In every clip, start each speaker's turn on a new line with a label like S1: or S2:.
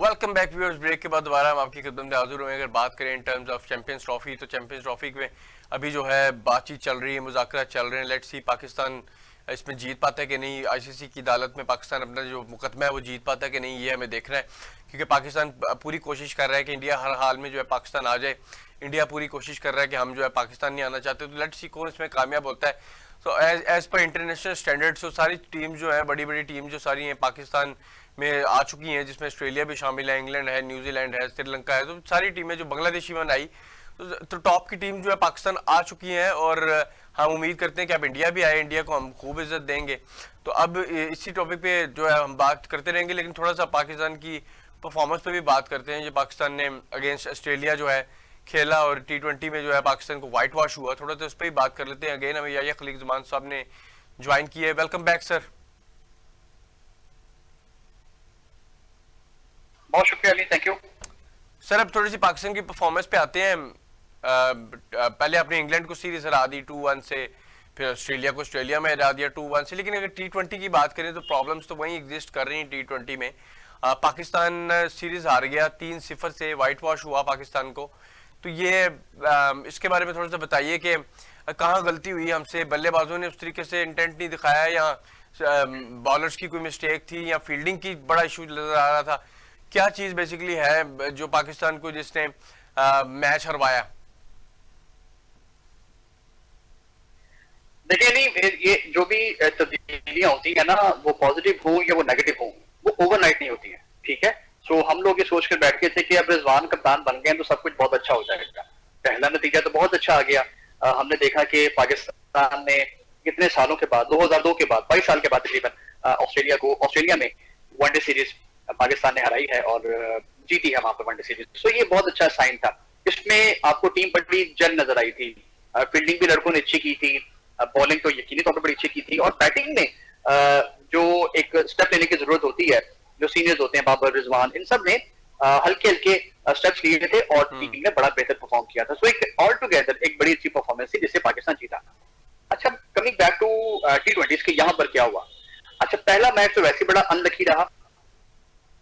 S1: Welcome back viewers. Break के बाद दोबारा हम आपकी खिदमत में हाजिर हुए। अगर बात करें in terms of champions trophy, तो चैंपियंस ट्रॉफी में अभी जो है बातचीत चल रही है, मुज़ाकरा चल रहे हैं। लेट्स सी पाकिस्तान इसमें जीत पाता है कि नहीं। आईसीसी की अदालत में पाकिस्तान अपना जो मुकदमा है वो जीत पाता है कि नहीं, ये हमें देखना है। क्योंकि पाकिस्तान पूरी कोशिश कर रहा है कि इंडिया हर हाल में जो है पाकिस्तान आ जाए। इंडिया पूरी कोशिश कर रहा है कि हम जो है पाकिस्तान नहीं आना चाहते। तो लेट्स सी कौन इसमें कामयाब होता है। तो एज पर इंटरनेशनल स्टैंडर्ड तो सारी टीम जो है, बड़ी बड़ी टीम जो सारी हैं पाकिस्तान में आ चुकी हैं, जिसमें ऑस्ट्रेलिया भी शामिल है, इंग्लैंड है, न्यूजीलैंड है, श्रीलंका है। तो सारी टीमें जो बांग्लादेशी में आई, तो टॉप की टीम जो है पाकिस्तान आ चुकी है। और हम उम्मीद करते हैं कि अब इंडिया भी आए, इंडिया को हम खूब इज्जत देंगे। तो अब इसी टॉपिक पे जो है हम बात करते रहेंगे, लेकिन थोड़ा सा पाकिस्तान की परफॉर्मेंस पे भी बात करते हैं। जो पाकिस्तान ने अगेंस्ट ऑस्ट्रेलिया जो है खेला और T20 में जो है पाकिस्तान को वाइट वॉश हुआ, थोड़ा सा उस पर ही बात कर लेते हैं। अगेन हमें याहिया खलील ज़मान साहब ने ज्वाइन किया है। Welcome back sir.
S2: बहुत शुक्रिया अली, थैंक यू
S1: सर। अब थोड़ी सी पाकिस्तान की परफॉर्मेंस पे आते हैं। पहले आपने इंग्लैंड को सीरीज हरा दी 2-1 से, फिर ऑस्ट्रेलिया को ऑस्ट्रेलिया में हरा दिया 2-1 से। लेकिन अगर T20 की बात करें तो प्रॉब्लम्स तो वहीं एग्जिस्ट कर रही हैं T20 में। पाकिस्तान सीरीज हार गया 3-0 से, वाइट वॉश हुआ पाकिस्तान को। तो ये इसके बारे में थोड़ा सा बताइए कि कहाँ गलती हुई हमसे, बल्लेबाजों ने उस तरीके से इंटेंट नहीं दिखाया, या बॉलर्स की कोई मिस्टेक थी, या फील्डिंग की बड़ा इशू नजर आ रहा था। क्या चीज बेसिकली है जो पाकिस्तान को जिसने मैच हरवाया?
S2: देखिए नहीं, ये जो भी तब्दीलियां होती है ना, वो पॉजिटिव हो या वो नेगेटिव हो, वो ओवरनाइट नहीं होती है। ठीक है, सो हम लोग ये सोच कर बैठ गए थे कि अब रिजवान कप्तान बन गए तो सब कुछ बहुत अच्छा हो जाएगा। पहला नतीजा तो बहुत अच्छा आ गया। हमने देखा कि पाकिस्तान ने कितने सालों के बाद, 2002 के बाद, 22 साल के बाद तकरीबन ऑस्ट्रेलिया में वनडे सीरीज पाकिस्तान ने हराई है और जीती है वहां पर वनडे सीरीज। तो ये बहुत अच्छा साइन था। इसमें आपको टीम बड़ी जन नजर आई थी। फील्डिंग भी लड़कों ने अच्छी की थी, बॉलिंग तो यकीनी तौर पर बड़ी अच्छी की थी, और बैटिंग में जो एक स्टेप लेने की जरूरत होती है, जो सीनियर्स होते हैं बाबर, रिजवान, इन सब ने हल्के हल्के स्टेप्स लिए थे और टीम ने बड़ा बेहतर परफॉर्म किया था। सो एक ऑल टुगेदर एक बड़ी अच्छी परफॉर्मेंस थी जिससे पाकिस्तान जीता। अच्छा, कमिंग बैक टू T20 के यहाँ पर क्या हुआ। अच्छा, पहला मैच तो वैसे बड़ा अनलकी रहा।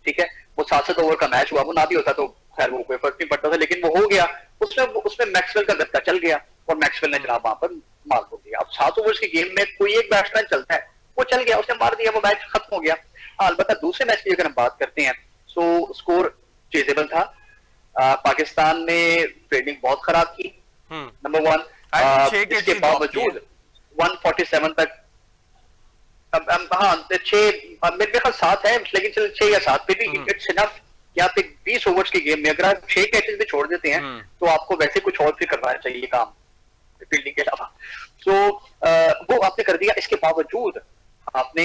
S2: ठीक है, वो 7 ओवर का मैच हुआ, वो ना भी होता तो खैर वो कोई फर्क नहीं पड़ता था, लेकिन वो हो गया। उसमें मैक्सवेल का गत्ता चल गया और मैक्सवेल ने जनाब वहां पर मार को दिया। अब 7 ओवर्स की गेम में कोई एक बैट्समैन चलता है, वो चल गया, उसने मार दिया, वो मैच खत्म हो गया। अलबत्ता दूसरे मैच की अगर हम बात करते हैं तो स्कोर चेजेबल था। पाकिस्तान ने फील्डिंग बहुत खराब की, नंबर 1। इसके बावजूद 147 तक, हाँ 6 मेरे ख्याल 7 है, लेकिन चलो 6 या 7 पे भी इट्स इनफ कि आप एक 20 ओवर्स की गेम में अगर आप 6 कैचेस भी छोड़ देते हैं तो आपको वैसे कुछ और भी करना चाहिए काम फील्डिंग के अलावा। तो वो आपने कर दिया। इसके बावजूद आपने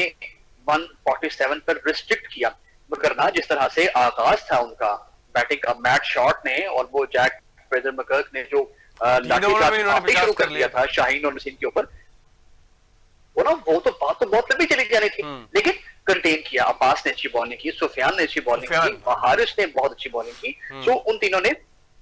S2: 147 पर रिस्ट्रिक्ट किया, मगर ना जिस तरह से आगाज था उनका बैटिंग का, मैट शॉट ने और वो जैक फ्रेजर मैकगर्क ने जो लाठी शुरू कर लिया था शाहीन और नसीम के ऊपर, वो ना वो तो बात तो बहुत लंबी चली जानी थी, लेकिन कंटेन किया। अब्बास ने अच्छी बॉलिंग की, सुफियान ने अच्छी बॉलिंग की, हारिस ने बहुत अच्छी बॉलिंग की। तो उन तीनों ने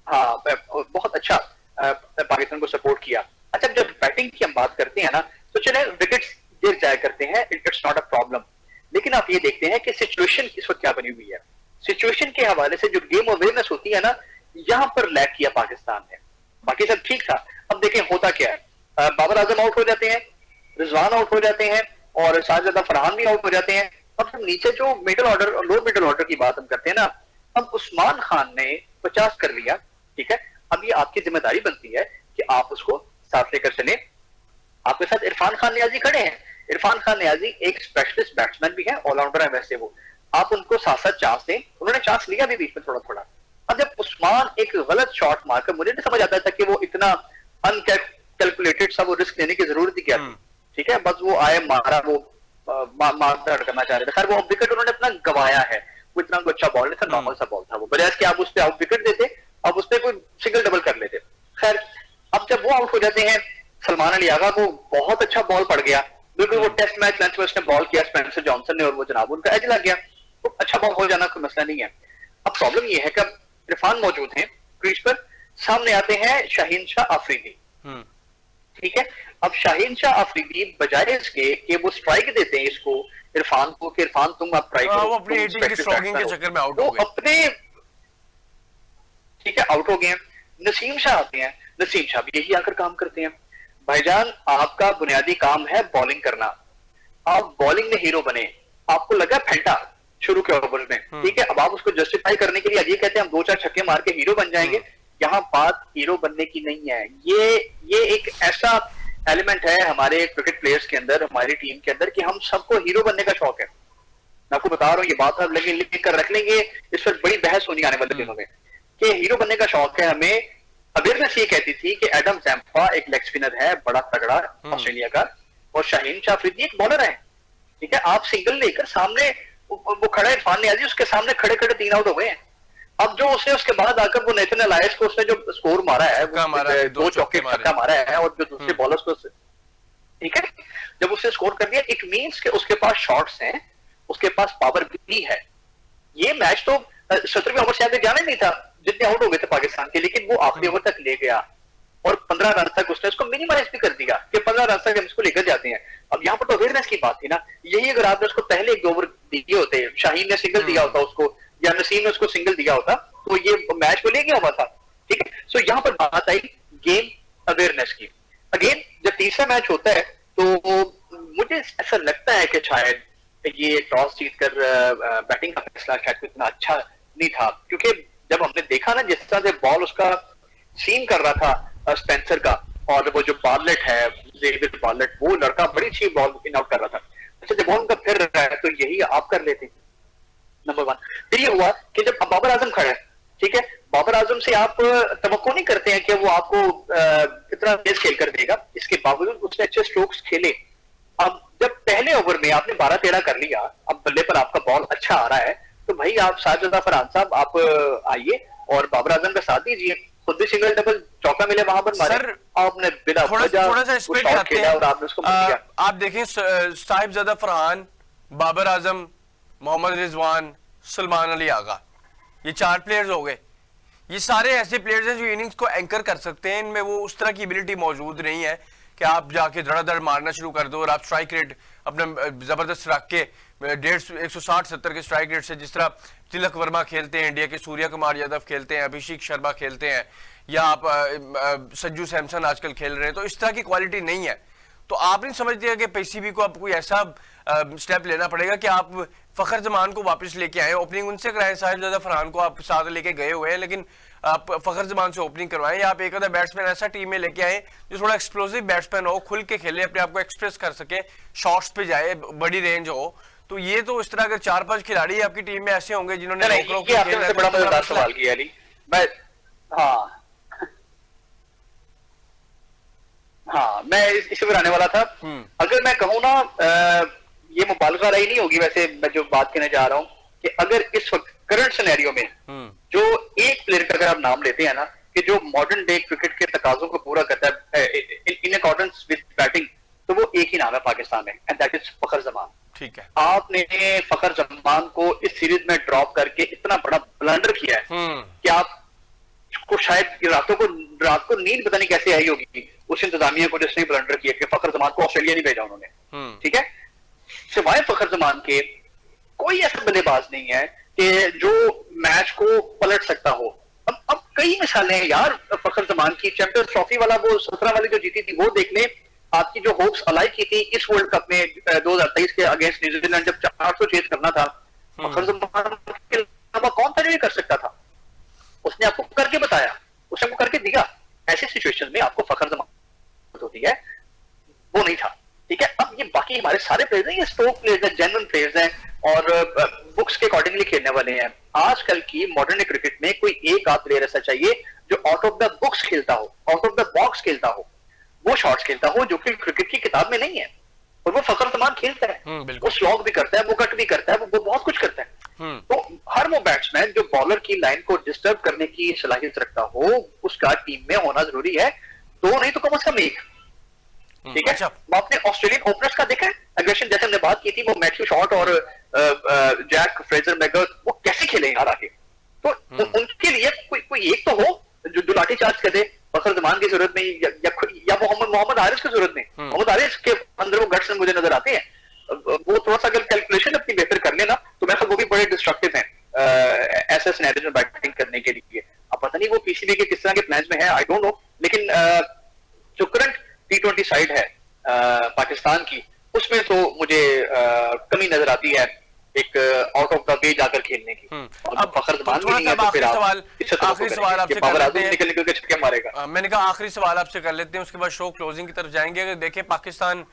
S2: हाँ बहुत अच्छा पाकिस्तान को सपोर्ट किया। अच्छा, जब बैटिंग की हम बात करते हैं ना, तो चले विकेट्स गिर जाया करते हैं, इट्स नॉट अ प्रॉब्लम। लेकिन आप ये देखते हैं कि सिचुएशन इस वक्त क्या बनी हुई है। सिचुएशन के हवाले से जो गेम अवेयरनेस होती है ना, यहाँ पर लैक किया पाकिस्तान ने। बाकी सब ठीक था। अब देखें होता क्या है, बाबर आजम आउट हो जाते हैं, रिजवान आउट हो जाते हैं और शाहजादा फरहान भी आउट हो जाते हैं। अब हम नीचे जो मिडिल ऑर्डर और लोअर मिडिल ऑर्डर की बात हम करते हैं ना, अब उस्मान खान ने 50 कर लिया। ठीक है, अब ये आपकी जिम्मेदारी बनती है कि आप उसको साथ लेकर चले। आपके साथ इरफान खान नियाजी खड़े हैं। इरफान खान नियाजी एक स्पेशलिस्ट बैट्समैन भी है, ऑलराउंडर है वैसे वो। आप उनको साथ साथ चांस दें, उन्होंने चांस लिया भी बीच में थोड़ा थोड़ा। अब जब उस्मान एक गलत शॉट मारकर, मुझे नहीं समझ आता था कि वो इतना अनकैलकुलेटेड सा वो रिस्क लेने की जरूरत ही क्या थी। ठीक है, बस वो आए, मारा, वो मार करना चाह रहे थे। खैर वो विकेट उन्होंने अपना गवाया है, वो इतना अच्छा बॉल नहीं था, नॉर्मल सा बॉल था वो, बजाय कि आप उस पर आउट विकेट देते, अब उस पर कोई सिंगल डबल कर लेते। खैर अब जब वो आउट हो जाते हैं, सलमान अली आगा को बहुत अच्छा बॉल पड़ गया, बिल्कुल वो टेस्ट मैच लंच में उसने बॉल किया स्पेंसर जॉनसन ने, और वो जनाब उनका एज लग गया। तो अच्छा बॉल हो जाना कोई मसला नहीं है। अब प्रॉब्लम ये है कि इरफान मौजूद हैं क्रीज पर, सामने आते हैं शाहीन शाह अफरीदी। ठीक है, अब शाहीन शाह अफरीदी बजाय इसके कि वो स्ट्राइक देते हैं इसको इरफान को कि इरफान तुम आप ट्राई करो,
S1: वो अपनी 18 की स्ट्रोकिंग के चक्कर में आउट हो
S2: वो
S1: गए।
S2: अपने, ठीक है, आउट हो गए हैं। नसीम शाह आते हैं, नसीम शाह भी यही आकर काम करते हैं। भाईजान आपका बुनियादी काम है बॉलिंग करना, आप बॉलिंग में हीरो बने, आपको लगा फेंटा शुरू के ओवर में, ठीक है, अब आप उसको जस्टिफाई करने के लिए अजीब कहते हैं हम 2-4 छक्के मार के हीरो बन जाएंगे। यहाँ बात हीरो बनने की नहीं है, ये एक ऐसा एलिमेंट है हमारे क्रिकेट प्लेयर्स के अंदर, हमारी टीम के अंदर, कि हम सबको हीरो बनने का शौक है। मैं आपको बता रहा हूँ, ये बात आप लिख कर रख लेंगे, इस पर बड़ी बहस होनी आने वाले दिनों में, कि हीरो बनने का शौक है हमें। अवेयरनेस ये कहती थी कि एडम जैम्पा एक लेग स्पिनर है बड़ा तगड़ा ऑस्ट्रेलिया का, और शाहीन शाह अफरीदी एक बॉलर है, ठीक है, आप सिंगल लेकर सामने वो खड़ा है इरफान नियाजी, उसके सामने खड़े खड़े 3 आउट हो गए हैं। अब जो उसने उसके बाद आकर वो नेथन एलायस को उसने जो स्कोर मारा है, दो चौके छक्का मारा है, और जो दूसरे बॉलर्स को, ठीक है, जब उसने स्कोर कर दिया, इट मींस कि उसके पास शॉट्स हैं, उसके पास पावर भी है। ये मैच तो 17वें ओवर शायद जाना ही नहीं था, जितने आउट हो गए थे पाकिस्तान के, लेकिन वो आखिरी ओवर तक ले गया और 15 रन तक उसने इसको मिनिमाइज भी कर दिया कि 15 रन तक हम इसको लेकर जाते हैं। अब यहाँ पर तो अवेयरनेस की बात थी ना, यही अगर आपने उसको पहले 1 ओवर दिए होते, शाहीन ने सिंगल दिया होता उसको, या नसीम ने उसको सिंगल दिया होता, तो ये मैच को ले गया हुआ था, ठीक है। सो यहाँ पर बात आई गेम अवेयरनेस की। अगेन जब तीसरा मैच होता है तो मुझे ऐसा लगता है कि शायद ये टॉस जीतकर बैटिंग का फैसला शायद इतना अच्छा नहीं था, क्योंकि जब हमने देखा ना जिस तरह से बॉल उसका सीम कर रहा था स्पेंसर का, और वो जो बार्लेट है, जेवियर बार्लेट, वो लड़का बड़ी अच्छी बॉल इन आउट कर रहा था। अच्छा, जब बॉल का फिर रहा है तो यही आप कर लेते, नंबर 1। फिर ये हुआ कि जब बाबर आजम खड़ा है, ठीक है, बाबर आजम से आप तवक्को नहीं करते हैं कि वो आपको इतना तेज खेल कर देगा, इसके बावजूद उसने अच्छे स्ट्रोक्स खेले। अब जब पहले ओवर में आपने 12-13 कर लिया, अब बल्ले पर आपका बॉल अच्छा आ रहा है, तो भाई आप साजिदा फरहान साहब आप आइए और बाबर आजम का साथ दीजिए, खुद भी सिंगल डबल चौका मिले वहां पर मारे, आपने बिना
S1: थोड़ा सा स्पीड खाते हैं
S2: और आपने उसको दिया।
S1: आप देखें साहिबजादा फरहान, बाबर आजम, मोहम्मद रिजवान, सलमान अली आगा, ये 4 प्लेयर्स हो गए। ये सारे ऐसे प्लेयर्स हैं जो इनिंग्स को एंकर कर सकते हैं, इनमें वो उस तरह की एबिलिटी मौजूद नहीं है कि आप जाके धड़ाधड़ मारना शुरू कर दो और आप स्ट्राइक रेट अपना जबरदस्त रख के 160-70 के स्ट्राइक रेट से, जिस तरह तिलक वर्मा खेलते हैं इंडिया के, सूर्य कुमार यादव खेलते हैं, अभिषेक शर्मा खेलते हैं, या आप संजू सैमसन आजकल खेल रहे हैं, तो इस तरह की क्वालिटी नहीं है। तो आप नहीं समझते कि पीसीबी को अब कोई ऐसा स्टेप लेना पड़ेगा कि आप फखर जमान को वापस लेके आए, ओपनिंग उनसे कराएं, साहिबजादा फरहान को आप साथ लेके गए हुए हैं, लेकिन आप फखर जमान से ओपनिंग करवाएं, या आप एक आधा बैट्समैन ऐसा टीम में लेके आए जो थोड़ा एक्सप्लोसिव बैट्समैन हो, खुल के खेले, अपने आप को एक्सप्रेस कर सके, शॉट्स पे जाए, बड़ी रेंज हो। तो ये तो इस तरह अगर 4-5 खिलाड़ी आपकी टीम में ऐसे होंगे जिन्होंने
S2: बड़ा मजेदार सवाल किया अली, मैं मैं इसी पर आने वाला था। अगर मैं कहूँ ना, ये मुबालगा रही नहीं होगी वैसे, मैं जो बात कहने जा रहा हूँ कि अगर इस वक्त करंट सिनेरियो में जो एक प्लेयर का अगर आप नाम लेते हैं ना, कि जो मॉडर्न डे क्रिकेट के तकाजों को पूरा करता है इन अकॉर्डेंस विद बैटिंग, तो वो एक ही नाम है पाकिस्तान में, एंड दैट इज फखर जमान।
S1: ठीक है,
S2: आपने फखर जमान को इस सीरीज में ड्रॉप करके इतना बड़ा ब्लंडर किया है कि आपको शायद रात को नींद पता नहीं कैसे आई होगी उस इंतजामिया को जिसने ब्लंडर किया कि फखर जमान को ऑस्ट्रेलिया नहीं भेजा उन्होंने, ठीक है। सिवाय फखर जमान के कोई ऐसा बल्लेबाज नहीं है कि जो मैच को पलट सकता हो। अब कई मिसालें हैं यार फखर जमान की, चैंपियंस ट्रॉफी वाला वो 17 वाली जो जीती थी वो देख ले, आपकी जो होप्स अलाई की थी इस वर्ल्ड कप में 2023 के अगेंस्ट न्यूजीलैंड जब 400 चेज करना था, फखर जमान के अलावा कौन था जो ये कर सकता था? उसने आपको करके बताया, उसने आपको करके दिया। ऐसी सिचुएशन में आपको फखर जमान होती है, वो नहीं था, ठीक है। अब ये बाकी हमारे सारे प्लेयर्स हैं, ये स्ट्रोक प्लेयर्स हैं, जेन्युइन प्लेयर्स हैं और बुक्स के अकॉर्डिंगली खेलने वाले हैं। आजकल की मॉडर्न क्रिकेट में कोई एक आध प्लेयर ऐसा चाहिए जो आउट ऑफ द बुक्स खेलता हो, आउट ऑफ द बॉक्स खेलता हो, वो शॉट्स खेलता हो जो कि क्रिकेट की किताब में नहीं है, और वो फखर जमान खेलता है। वो स्लॉग भी करता है, वो कट भी करता है, वो बहुत कुछ करता है। तो हर वो बैट्समैन जो बॉलर की लाइन को डिस्टर्ब करने की सलाहियत रखता हो, उसका टीम में होना जरूरी है, दो नहीं तो कम से कम एक, ठीक है।
S1: अच्छा।
S2: आपने ऑस्ट्रेलियन ओपनर्स का देखा है अग्रेशन, जैसे हमने बात की थी, वो मैथ्यू शॉट और जैक फ्रेजर मैगर वो कैसे खेले यार आगे, तो उनके लिए कोई एक तो हो जो लाठी चार्ज कर दे, फखर जमान की जरूरत नहीं, या मोहम्मद हारिस की जरूरत नहीं। मोहम्मद हारिस के अंदर वो गट्स मुझे नजर आते हैं, वो थोड़ा सा अगर सिनेरियो में बैटिंग करने के लिए। अब पता नहीं वो पीसीबी के किस तरह के प्लान्स में है, आई डोंट नो, लेकिन जो करंट T20 साइड है पाकिस्तान की, उसमें तो मुझे कमी नजर आती है एक आउट ऑफ द वे जाकर खेलने की।
S1: अब
S2: फखर जमान भी
S1: थोड़ा
S2: नहीं है,
S1: सा
S2: तो फिर
S1: आखिरी
S2: आप
S1: सवाल आपसे कर
S2: बाबर
S1: लेते
S2: आजम
S1: हैं।
S2: निकल निकल के छक्के मारेगा।
S1: मैंने कहा आखिरी सवाल आपसे कर लेते हैं, उसके बाद शो क्लोजिंग की तरफ जाएंगे। अगर देखें पाकिस्तान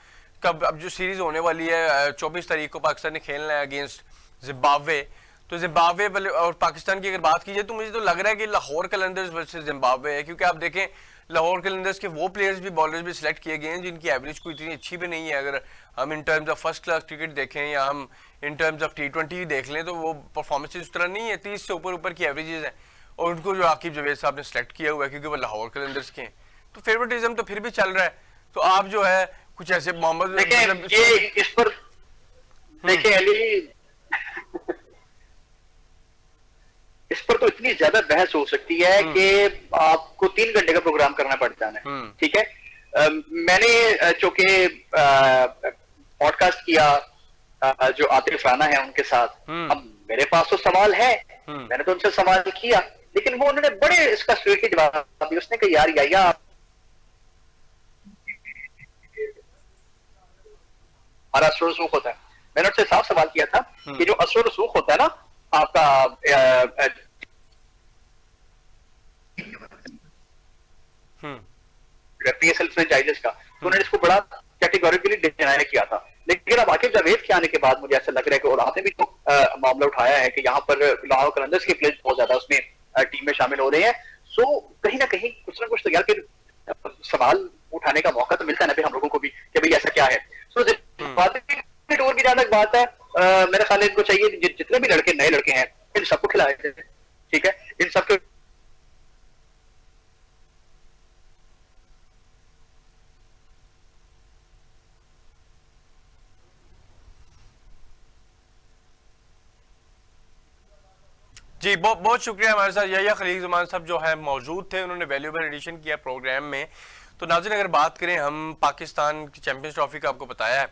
S1: कब अब जो सीरीज होने वाली है 24 तारीख को पाकिस्तान ने खेलना है अगेंस्ट जिम्बाब्वे, तो जिम्बाब्वे और पाकिस्तान की अगर बात की जाए तो मुझे तो लग रहा है कि लाहौर कलंदर्स वर्सेस जिम्बाब्वे है, क्योंकि आप देखें लाहौर कलंदर्स के वो प्लेयर्स भी बॉलर्स भी सिलेक्ट किए गए हैं जिनकी एवरेज कोई इतनी अच्छी भी नहीं है। अगर हम in terms of first class cricket देखें या हम इन टर्म्स ऑफ T20 देख लें तो वो परफॉर्मेंसेज उस तरह नहीं है, 30 से ऊपर की एवरेजेस हैं। और उनको जो आकिब जावेद साहब ने सेलेक्ट किया हुआ है क्योंकि वो लाहौर कलंदर्स के हैं, तो फेवरेटिज्म तो फिर भी चल रहा है। तो आप जो है कुछ ऐसे मोहम्मद
S2: ये इस पर देखिए अली, इस पर तो इतनी ज्यादा बहस हो सकती है कि आपको 3 घंटे का प्रोग्राम करना पड़ता है, ठीक है। मैंने चूंकि पॉडकास्ट किया जो आतिफ राना है उनके साथ, अब मेरे पास तो सवाल है, मैंने तो उनसे सवाल किया, लेकिन वो उन्होंने बड़े इसका स्ट्रेट जवाब दिया। उसने कहा यार या हमारा असर रसूख होता है। मैंने उससे साफ सवाल किया था कि जो असर रसूख होता है ना आपका PSL फ्रेंचाइजेस का, तो उन्होंने इसको बड़ा कैटेगोरिकली डिनाई किया था। लेकिन अब आकिब जावेद के आने के बाद मुझे ऐसा लग रहा है कि, और आपने भी तो मामला उठाया है कि यहाँ पर लाहौर कलंदर्स के प्लेयर्स बहुत ज्यादा उसमें टीम में शामिल हो रहे हैं। सो कहीं ना कहीं कुछ ना कुछ तो यार फिर सवाल उठाने का मौका तो मिलता है ना हम लोगों को भी कि भाई ऐसा क्या है। सो टूर की जहां तक बात है, मेरे ख्याल इनको चाहिए जितने भी लड़के नए लड़के हैं इन सबको खिलाए थे, ठीक है, इन सबके
S1: जी बहुत बहुत शुक्रिया। हमारे साथ यहिया खलील ज़मान साहब जो है मौजूद थे, उन्होंने वैल्यूएबल एडिशन किया प्रोग्राम में। तो नाज़रीन अगर बात करें हम पाकिस्तान की चैंपियंस ट्रॉफी का, आपको बताया है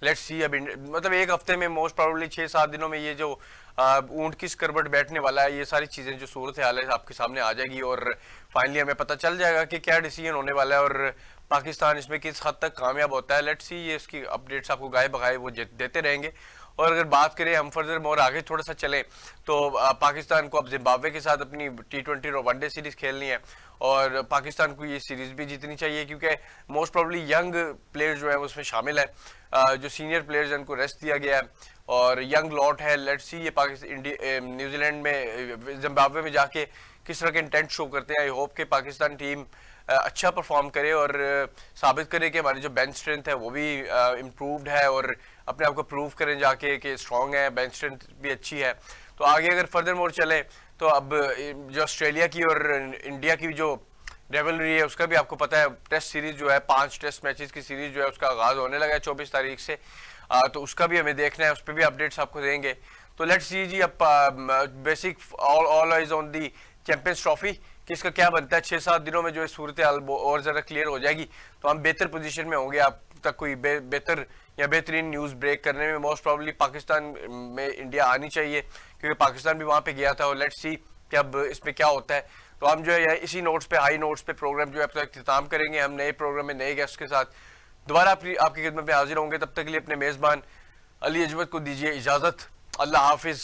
S1: लेट्स सी अब मतलब एक हफ्ते में मोस्ट प्रोबेबली 6-7 दिनों में ये जो ऊंट की करवट बैठने वाला है, ये सारी चीज़ें जो सूरत हाल है आपके सामने आ जाएगी और फाइनली हमें पता चल जाएगा कि क्या डिसीजन होने वाला है और पाकिस्तान इसमें किस हद तक कामयाब होता है। लेट्स सी, ये इसकी अपडेट्स आपको गाए बगाए वो देते रहेंगे। और अगर बात करें हम फर्दर मोर आगे थोड़ा सा चलें तो पाकिस्तान को अब जिम्बाब्वे के साथ अपनी T20 और वनडे सीरीज खेलनी है और पाकिस्तान को ये सीरीज भी जीतनी चाहिए क्योंकि मोस्ट प्रोबेबली यंग प्लेयर्स जो है उसमें शामिल है, जो सीनियर प्लेयर्स हैं उनको रेस्ट दिया गया है और यंग लॉट है। लेट्स सी ये पाकिस्तान न्यूजीलैंड में जिम्बाब्वे में जाके किस तरह के इंटेंट शो करते हैं। आई होप कि पाकिस्तान टीम अच्छा परफॉर्म करे और साबित करे कि हमारी जो बेंच स्ट्रेंथ है वो भी इम्प्रूव्ड है और अपने आप को प्रूव करें जाके कि स्ट्रॉन्ग है, बेंच स्ट्रेंथ भी अच्छी है। तो आगे अगर फर्दर मोर चले तो अब जो ऑस्ट्रेलिया की और इंडिया की जो रिवलरी है उसका भी आपको पता है, टेस्ट सीरीज जो है 5 टेस्ट मैचेस की सीरीज जो है उसका आगाज होने लगा है 24 तारीख से, तो उसका भी हमें देखना है, उस पर भी अपडेट्स आपको देंगे। तो लेट्स सी जी, अब basic all eyes on the champions trophy कि इसका क्या बनता है। 6-7 दिनों में जो है सूरत हाल और ज़रा क्लियर हो जाएगी तो हम बेहतर पोजीशन में होंगे आप तक कोई बेहतर या बेहतरीन न्यूज़ ब्रेक करने में। मोस्ट प्रॉब्ली पाकिस्तान में इंडिया आनी चाहिए क्योंकि पाकिस्तान भी वहाँ पे गया था और लेट्स सी कि अब इसमें क्या होता है। तो हम जो है इसी नोट्स पे, हाई नोट्स पे प्रोग्राम जो है अपना इख्तिताम करेंगे। हम नए प्रोग्राम में नए गेस्ट के साथ दोबारा आपकी खिदमत में हाजिर होंगे। तब तक के लिए अपने मेज़बान अली अजमत को दीजिए इजाज़त। अल्लाह हाफिज़।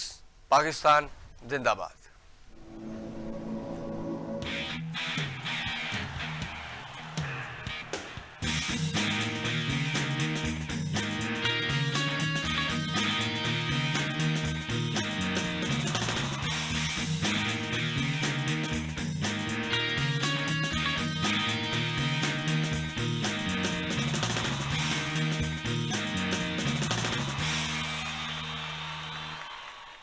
S1: पाकिस्तान जिंदाबाद।